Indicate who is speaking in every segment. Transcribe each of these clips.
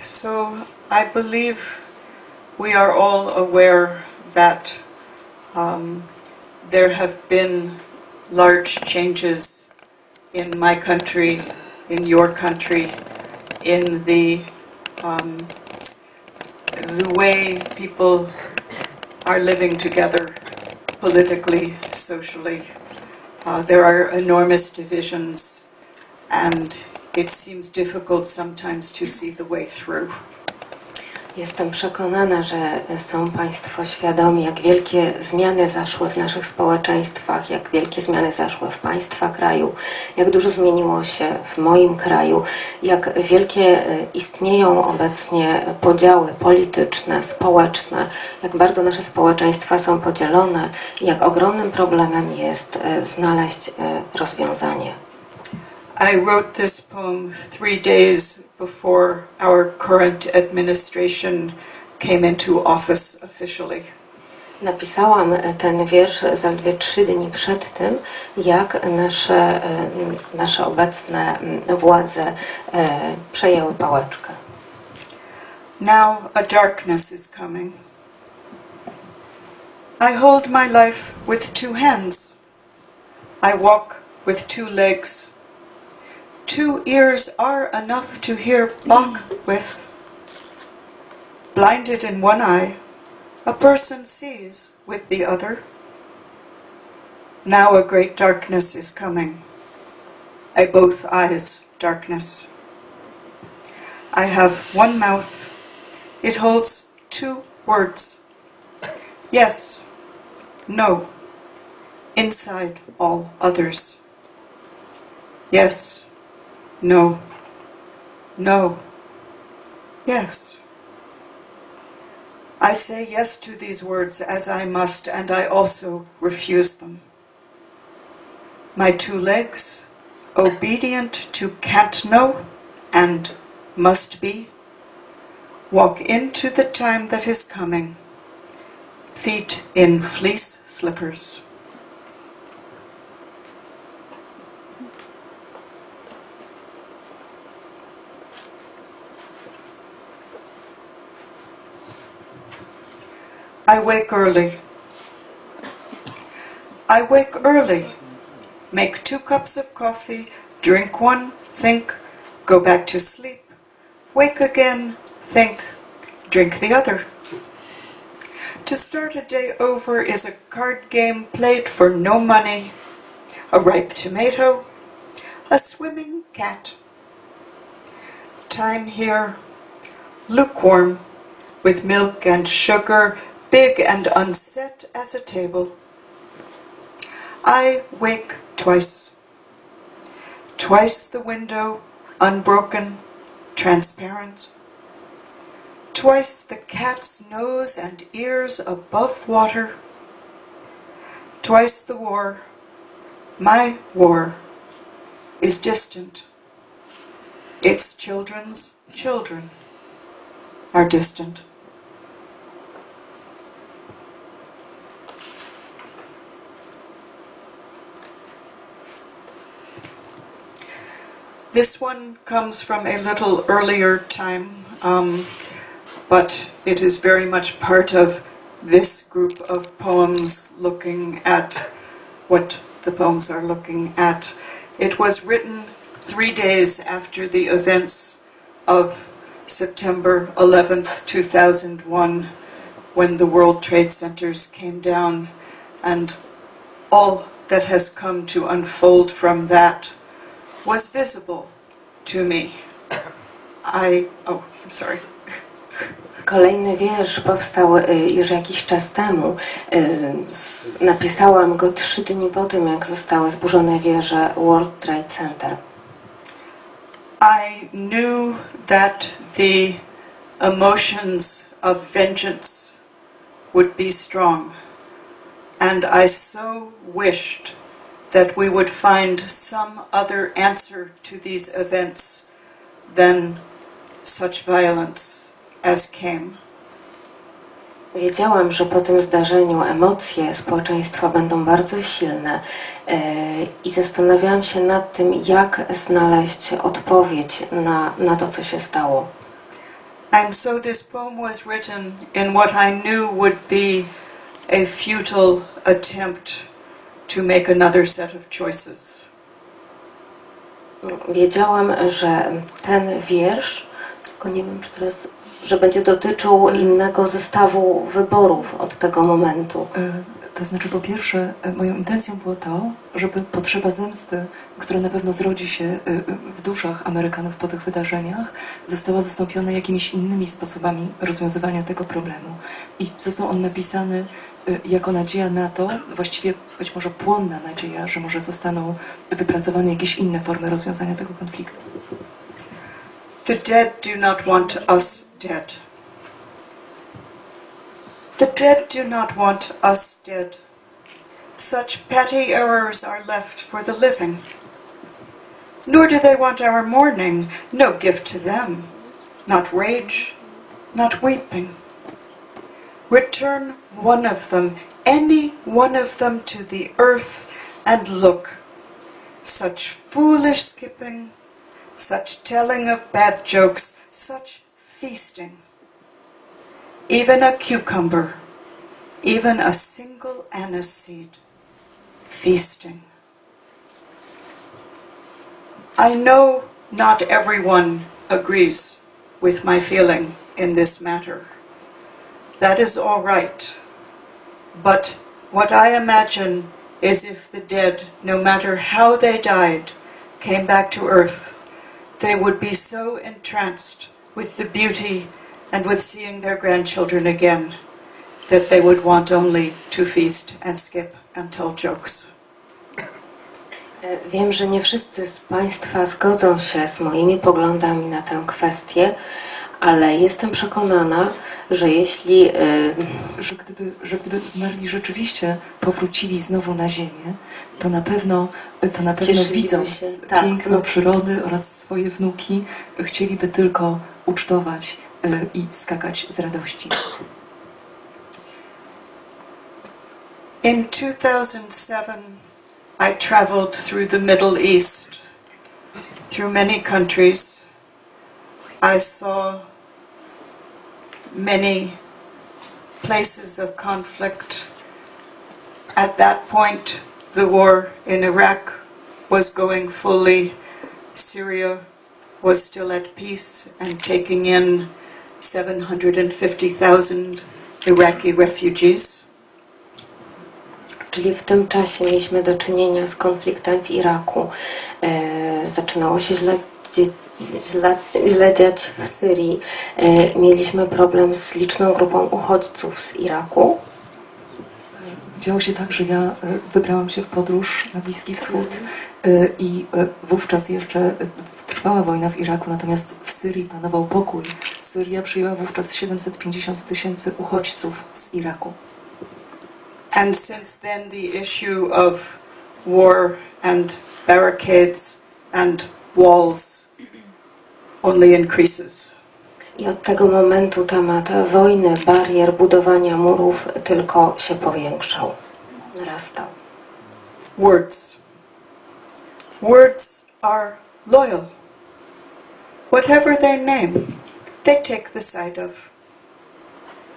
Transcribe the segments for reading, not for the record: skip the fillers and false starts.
Speaker 1: So I believe we are all aware that there have been large changes in my country, in your country, in the way people are living together politically, socially. There are enormous divisions, and it seems difficult sometimes to see the way through.
Speaker 2: Jestem przekonana, że są Państwo świadomi, jak wielkie zmiany zaszły w naszych społeczeństwach, jak wielkie zmiany zaszły w Państwa kraju, jak dużo zmieniło się w moim kraju, jak wielkie istnieją obecnie podziały polityczne, społeczne, jak bardzo nasze społeczeństwa są podzielone i jak ogromnym problemem jest znaleźć rozwiązanie.
Speaker 1: I wrote this poem 3 days before our current administration came into office officially.
Speaker 2: Napisałam ten wiersz zaledwie 3 dni przed tym, jak nasze obecne władze przejęły pałeczkę.
Speaker 1: Now a darkness is coming. I hold my life with 2 hands. I walk with 2 legs. 2 ears are enough to hear Bach with. Blinded in 1 eye, a person sees with the other. Now a great darkness is coming. A both eyes darkness. I have 1 mouth. It holds 2 words. Yes, no, inside all others. Yes, no, no, yes. I say yes to these words as I must, and I also refuse them. My 2 legs, obedient to can't know and must be, walk into the time that is coming, feet in fleece slippers. I wake early. I wake early. Make 2 cups of coffee, drink 1, think, go back to sleep. Wake again, think, drink the other. To start a day over is a card game played for no money, a ripe tomato, a swimming cat. Time here, lukewarm, with milk and sugar, big and unset as a table. I wake twice. Twice the window, unbroken, transparent. Twice the cat's nose and ears above water. Twice the war, my war, is distant. Its children's children are distant. This one comes from a little earlier time, but it is very much part of this group of poems looking at what the poems are looking at. It was written 3 days after the events of September 11th, 2001, when the World Trade Centers came down, and all that has come to unfold from that was visible to me. I'm sorry.
Speaker 2: Kolejny wiersz powstał już jakiś czas temu. Napisałam go 3 dni po tym, jak zostały zburzone wieże World Trade Center.
Speaker 1: I knew that the emotions of vengeance would be strong, and I so wished that we would find some other answer to these events than such violence as came.
Speaker 2: Wiedziałam, że po tym zdarzeniu emocje społeczeństwa będą bardzo silne i zastanawiałam się nad tym, jak znaleźć odpowiedź na to, co się stało.
Speaker 1: And so this poem was written in what I knew would be a futile attempt to make another set of choices.
Speaker 2: Wiedziałam, że ten wiersz, tylko nie wiem, czy teraz, że będzie dotyczył innego zestawu wyborów od tego momentu.
Speaker 3: To znaczy, po pierwsze, moją intencją było to, żeby potrzeba zemsty, która na pewno zrodzi się w duszach Amerykanów po tych wydarzeniach, została zastąpiona jakimiś innymi sposobami rozwiązywania tego problemu. I został on napisany jako nadzieja na to, właściwie być może płonna nadzieja, że może zostaną wypracowane jakieś inne formy rozwiązania tego konfliktu.
Speaker 1: The dead do not want us dead. The dead do not want us dead. Such petty errors are left for the living. Nor do they want our mourning, no gift to them, not rage, not weeping. Return one of them, any one of them, to the earth and look. Such foolish skipping, such telling of bad jokes, such feasting. Even a cucumber, even a single anise seed, feasting. I know not everyone agrees with my feeling in this matter. That is all right. But what I imagine is if the dead, no matter how they died, came back to earth, they would be so entranced with the beauty and with seeing their grandchildren again, that they would want only to feast and skip and tell jokes.
Speaker 2: Wiem, że nie wszyscy z Państwa zgodzą się z moimi poglądami na tę kwestię, ale jestem przekonana, że jeśli...
Speaker 3: Że gdyby zmarli rzeczywiście powrócili znowu na ziemię, to na pewno widząc piękno przyrody oraz swoje wnuki, chcieliby tylko ucztować i skakać z radości.
Speaker 1: In 2007, I traveled through the Middle East, through many countries. I saw many places of conflict. At that point, the war in Iraq was going fully. Syria was still at peace and taking in 750,000 Iraqi refugees.
Speaker 2: Czyli w tym czasie mieliśmy do czynienia z konfliktem w Iraku. Zaczynało się źle dziać w Syrii. Mieliśmy problem z liczną grupą uchodźców z Iraku.
Speaker 3: Działo się tak, że ja wybrałam się w podróż na Bliski Wschód i wówczas jeszcze trwała wojna w Iraku, natomiast w Syrii panował pokój. Syria przyjęła wówczas 750,000 uchodźców z Iraku.
Speaker 1: And since then the issue of war and barricades and walls only increases.
Speaker 2: I od tego momentu temat wojny, barier, budowania murów tylko się powiększał, narastał.
Speaker 1: Words. Words are loyal. Whatever they name, they take the side of.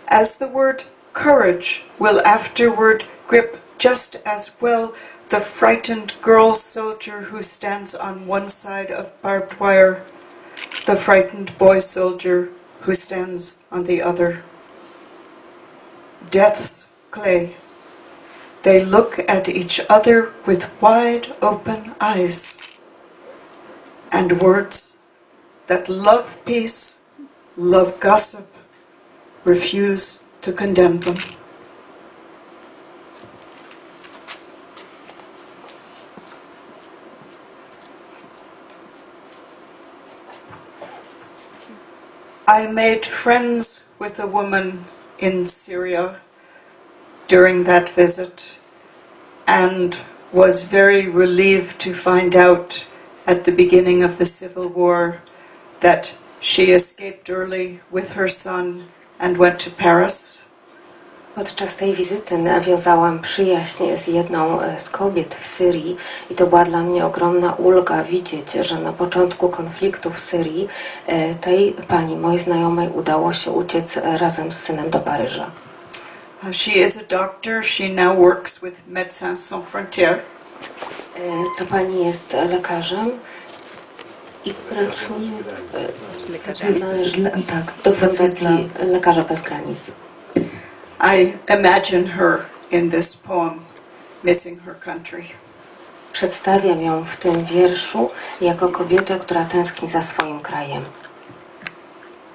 Speaker 1: As the word courage will afterward grip just as well the frightened girl soldier who stands on one side of barbed wire, the frightened boy soldier who stands on the other. Death's clay. They look at each other with wide open eyes. And words that love peace, love gossip, refuse to condemn them. I made friends with a woman in Syria during that visit and was very relieved to find out at the beginning of the civil war that she escaped early with her son and went to Paris.
Speaker 2: Podczas tej wizyty nawiązałam przyjaźń z jedną z kobiet w Syrii i to była dla mnie ogromna ulga widzieć, że na początku konfliktu w Syrii tej pani, mojej znajomej, udało się uciec razem z synem do Paryża.
Speaker 1: She is a doctor. She now works with Médecins Sans Frontières.
Speaker 2: Ta pani jest lekarzem i pracuje do Fundacji Lekarza Bez Granic.
Speaker 1: I imagine her in this poem, missing her country.
Speaker 2: Przedstawiam ją w tym wierszu jako kobietę, która tęskni za swoim krajem.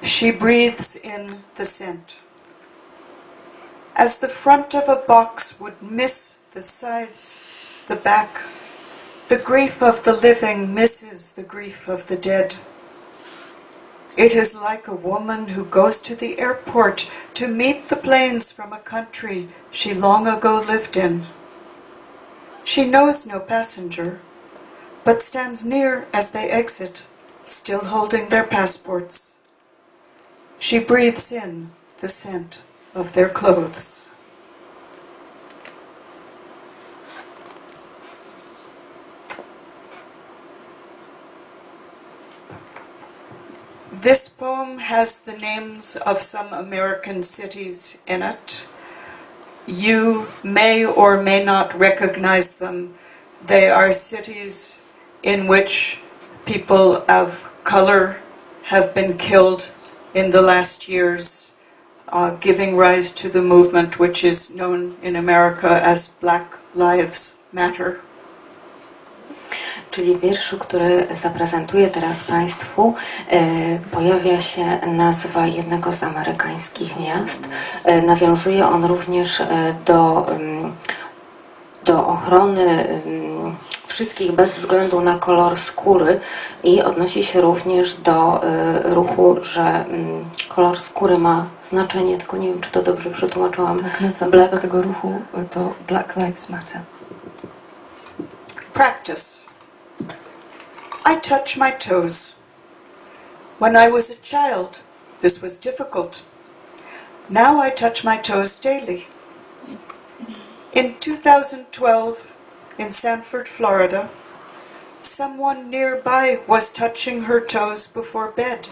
Speaker 1: She breathes in the scent. As the front of a box would miss the sides, the back, the grief of the living misses the grief of the dead. It is like a woman who goes to the airport to meet the planes from a country she long ago lived in. She knows no passenger, but stands near as they exit, still holding their passports. She breathes in the scent of their clothes. This poem has the names of some American cities in it. You may or may not recognize them. They are cities in which people of color have been killed in the last years, giving rise to the movement which is known in America as Black Lives Matter.
Speaker 2: Czyli w wierszu, który zaprezentuję teraz Państwu, pojawia się nazwa jednego z amerykańskich miast. Nawiązuje on również do ochrony wszystkich bez względu na kolor skóry i odnosi się również do ruchu, że kolor skóry ma znaczenie, tylko nie wiem, czy to dobrze przetłumaczyłam.
Speaker 3: Tak, nazwa tego ruchu to Black Lives Matter.
Speaker 1: Practice. I touch my toes. When I was a child, this was difficult. Now I touch my toes daily. In 2012, in Sanford, Florida, someone nearby was touching her toes before bed.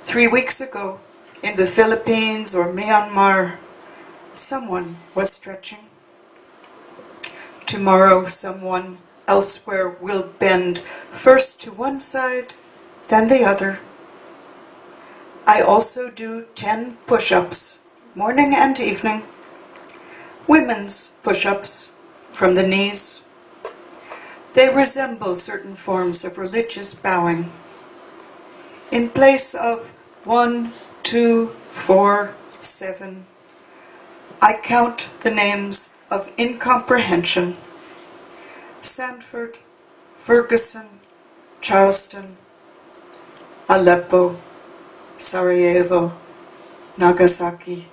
Speaker 1: 3 weeks ago, in the Philippines or Myanmar, someone was stretching. Tomorrow, someone elsewhere will bend first to one side, then the other. I also do 10 push-ups, morning and evening. Women's push-ups from the knees. They resemble certain forms of religious bowing. In place of 1, 2, 4, 7, I count the names of incomprehension. Sanford, Ferguson, Charleston, Aleppo, Sarajevo, Nagasaki.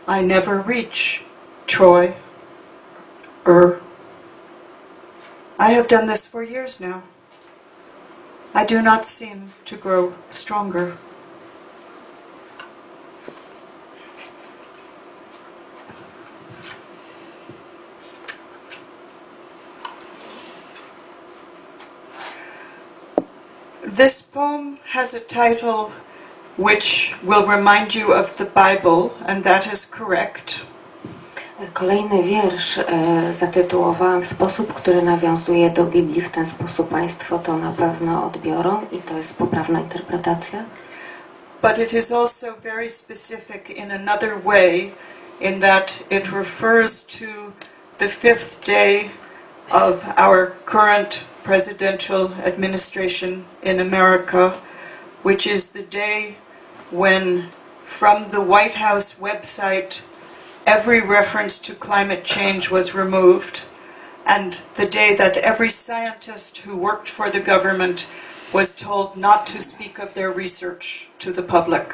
Speaker 1: I never reach Troy, I have done this for years now. I do not seem to grow stronger. This poem has a title which will remind you of the Bible, and that is correct.
Speaker 2: Kolejny wiersz zatytułowałam w sposób, który nawiązuje do Biblii. W ten sposób Państwo to na pewno odbiorą i to jest poprawna interpretacja.
Speaker 1: But it is also very specific in another way, in that it refers to the 5th day of our current presidential administration in America, which is the day when, from the White House website, every reference to climate change was removed, and the day that every scientist who worked for the government was told not to speak of their research to the public.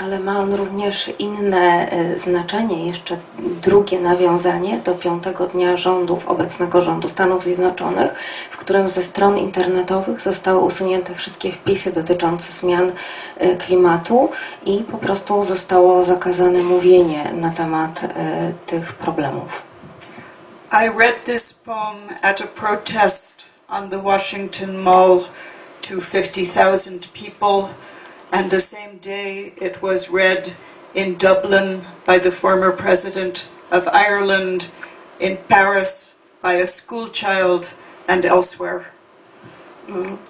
Speaker 2: Ale ma on również inne znaczenie, jeszcze drugie nawiązanie do 5. dnia rządów, obecnego rządu Stanów Zjednoczonych, w którym ze stron internetowych zostały usunięte wszystkie wpisy dotyczące zmian klimatu i po prostu zostało zakazane mówienie na temat tych problemów.
Speaker 1: I read this poem at a protest on the Washington Mall to 50,000 people, and the same day it was read in Dublin by the former president of Ireland, in Paris by a school child, and elsewhere.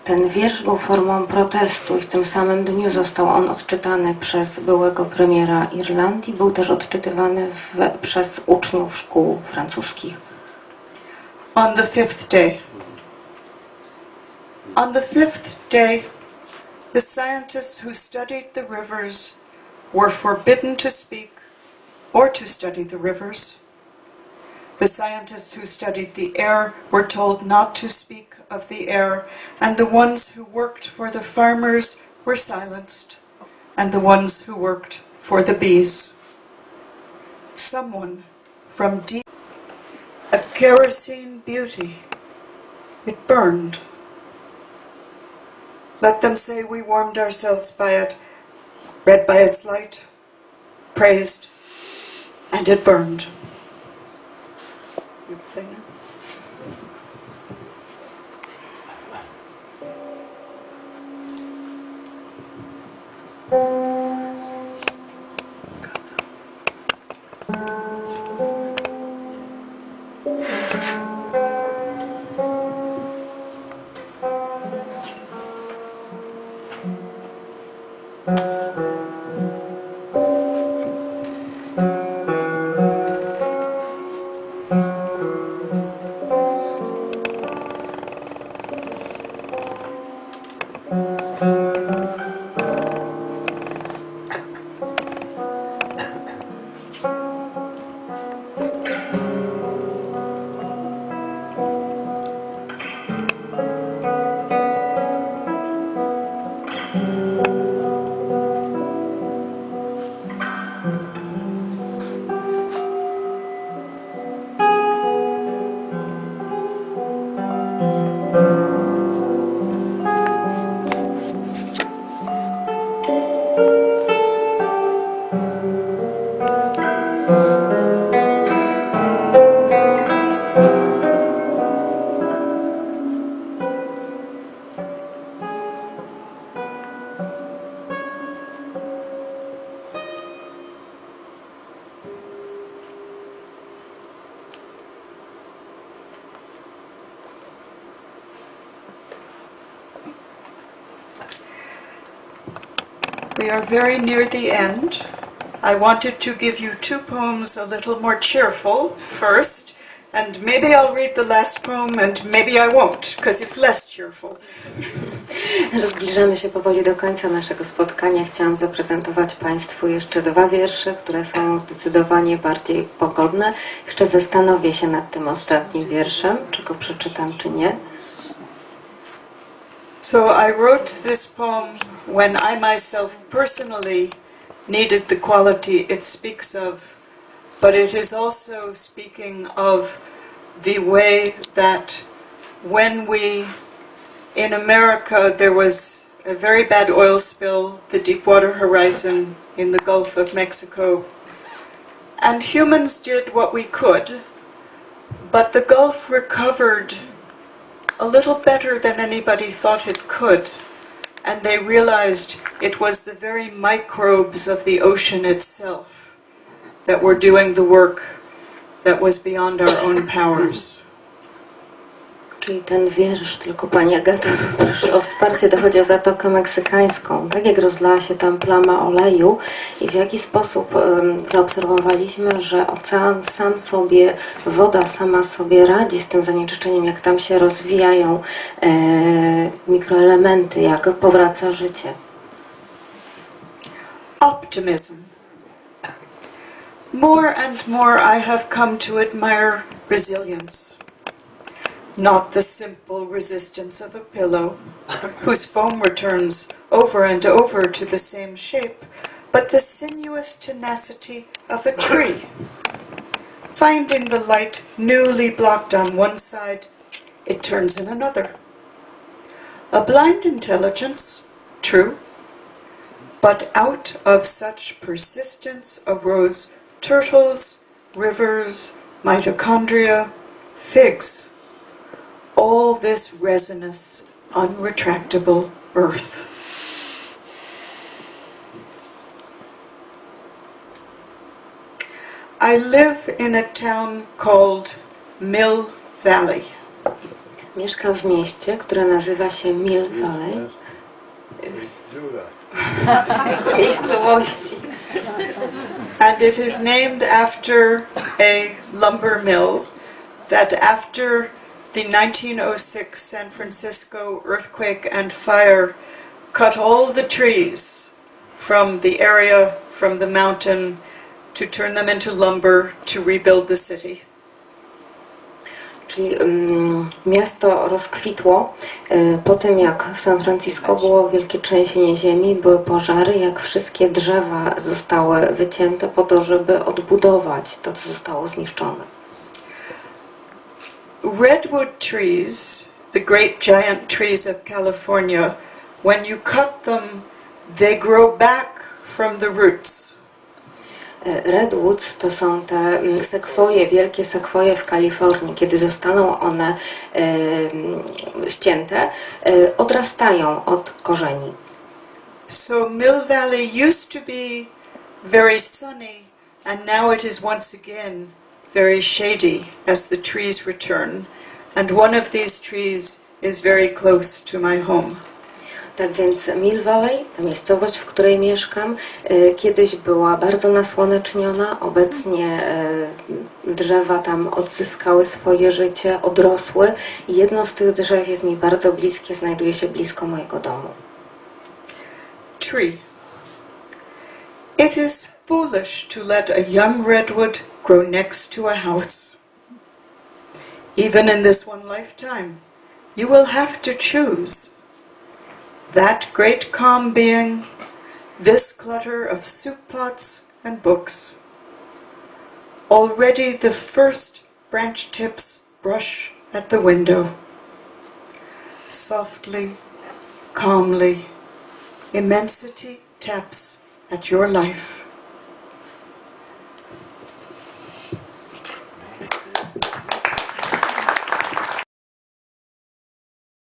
Speaker 2: Ten wiersz był formą protestu i w tym samym dniu został on odczytany przez byłego premiera Irlandii. Był też odczytywany przez uczniów szkół francuskich.
Speaker 1: On the fifth day. On the fifth day, the scientists who studied the rivers were forbidden to speak or to study the rivers. The scientists who studied the air were told not to speak of the air, and the ones who worked for the farmers were silenced, and the ones who worked for the bees. Someone from deep, a kerosene beauty, it burned. Let them say we warmed ourselves by it, read by its light, praised, and it burned. We are very near the end. I wanted to give you two poems a little more cheerful first, and maybe I'll read the last poem and maybe I won't, because it's less cheerful.
Speaker 2: Zbliżamy się powoli do końca naszego spotkania. Chciałam zaprezentować Państwu jeszcze dwa wiersze, które są zdecydowanie bardziej pogodne. Jeszcze zastanowię się nad tym ostatnim wierszem, czy go przeczytam, czy nie.
Speaker 1: So I wrote this poem when I myself personally needed the quality it speaks of, but it is also speaking of the way that when in America there was a very bad oil spill, the Deepwater Horizon in the Gulf of Mexico, and humans did what we could, but the Gulf recovered a little better than anybody thought it could, and they realized it was the very microbes of the ocean itself that were doing the work that was beyond our own powers.
Speaker 2: Czyli ten wiersz, tylko Pani Agato, proszę o wsparcie, dochodzi o Zatokę Meksykańską. Tak jak rozlała się tam plama oleju i w jaki sposób zaobserwowaliśmy, że ocean sam sobie, woda sama sobie radzi z tym zanieczyszczeniem, jak tam się rozwijają mikroelementy, jak powraca życie.
Speaker 1: Optimism. More and more I have come to admire resilience. Not the simple resistance of a pillow, whose foam returns over and over to the same shape, but the sinuous tenacity of a tree. Finding the light newly blocked on one side, it turns in another. A blind intelligence, true, but out of such persistence arose turtles, rivers, mitochondria, figs. All this resinous, unretractable earth. I live in a town called Mill Valley.
Speaker 2: Mieszkam w mieście, które nazywa się Mill Valley. Miejscowości.
Speaker 1: And it is named after a lumber mill that after the 1906 San Francisco earthquake and fire cut all the trees from the area, from the mountain, to turn them into lumber to rebuild the city.
Speaker 2: Czyli miasto rozkwitło po tym, jak w San Francisco było wielkie trzęsienie ziemi, były pożary, jak wszystkie drzewa zostały wycięte po to, żeby odbudować to, co zostało zniszczone.
Speaker 1: Redwood trees, the great giant trees of California, when you cut them, they grow back from the roots.
Speaker 2: Redwoods to są te sekwoje, wielkie sekwoje w Kalifornii. Kiedy zostaną one ścięte, odrastają od korzeni.
Speaker 1: So Mill Valley used to be very sunny, and now it is once again very shady as the trees return. And one of these trees is very close to my home.
Speaker 2: Tak więc Mill Valley, ta miejscowość, w której mieszkam, kiedyś była bardzo nasłoneczniona. Obecnie drzewa tam odzyskały swoje życie, odrosły i jedno z tych drzew jest mi bardzo bliskie, znajduje się blisko mojego domu.
Speaker 1: Tree. It is foolish to let a young redwood grow next to a house. Even in this one lifetime, you will have to choose. That great calm being, this clutter of soup pots and books. Already the first branch tips brush at the window. Softly, calmly, immensity taps at your life.